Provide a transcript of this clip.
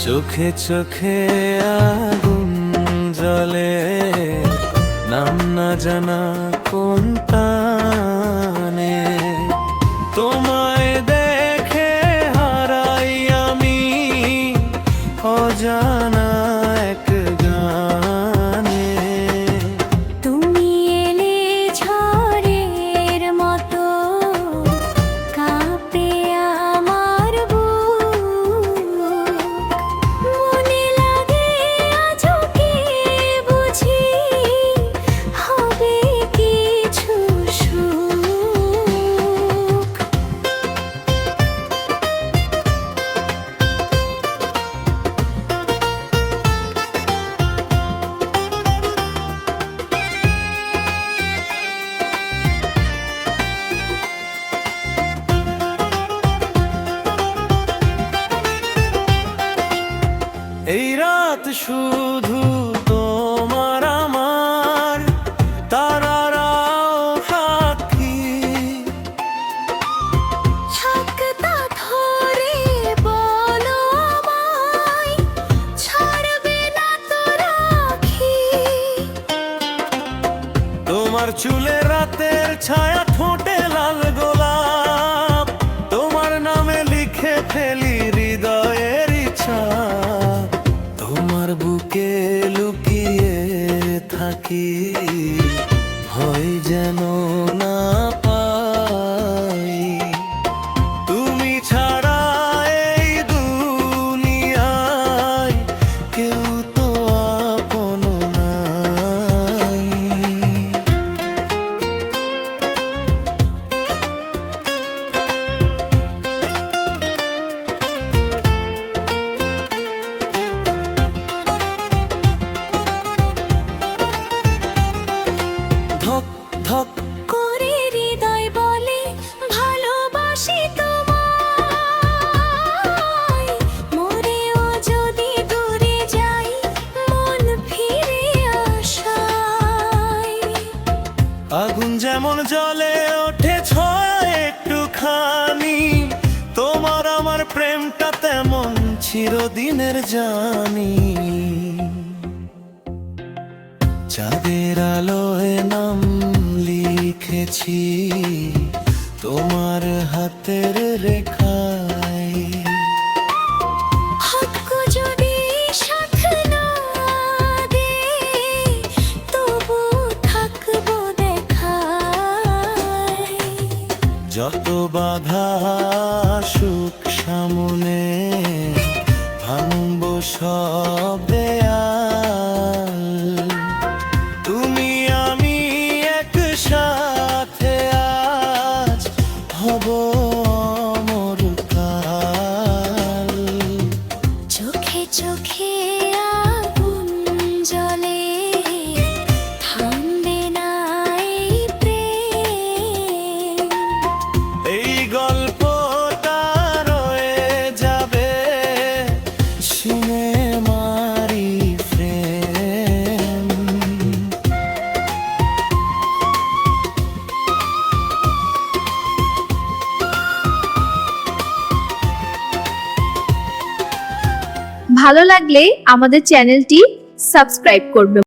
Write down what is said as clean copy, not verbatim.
চোখে চোখে আগুন জ্বলে, নাম না জানা কোন টানে। তোমায় দেখে হারাই আমি অজানা এক গানে। তুমি এলে ঝড়ের মতো, কাঁপে আমার বুক। মনে লাগে আজও কি বুঝি হবে কিছু সুখ। এই রাত শুধু তোমার আমার, তারারাও সাক্ষী। ছাকটা ধরে বলো আমায়, ছাড়বে না তো রাখি। তোমার চুলে রাতের ছায়া, ঠোঁটে লাল গোলাপ, তোমার নামে লিখে ফেলি হৃদয়ের ইচ্ছা। তোমার বুকে লুকিয়ে থাকি, ভয় যেন না পাই। তুমি ছাড়া এই দুনিয়ায় কেউ তো আপন নাই। ধক ধক করে হৃদয় বলে ভালোবাসি তোমায়। মরেও যদি দূরে যাই, মন ফিরে আসায়। আগুন যেমন জ্বলে ওঠে ছয় একটুখানি, তোমার আমার প্রেমটা তেমন চিরদিনের জানি। চাঁদের আলোয় নাম লিখেছি তোমার হাতের রেখায়। ভাগ্য যদি সাথ না দে, তবু থাকবো দেখায়। যত বাধা সুখ সামনে, ভাঙবো সব দেয়াল। তুমি আমি একসাথে আজ হব অমর কাল। চোখে চোখে আগুন জ্বলে, থামবে না এই প্রেম। এই গল্পটা রয়ে যাবে সিনেমারি ফ্রেম। ভালো লাগলে আমাদের চ্যানেলটি সাবস্ক্রাইব করবে।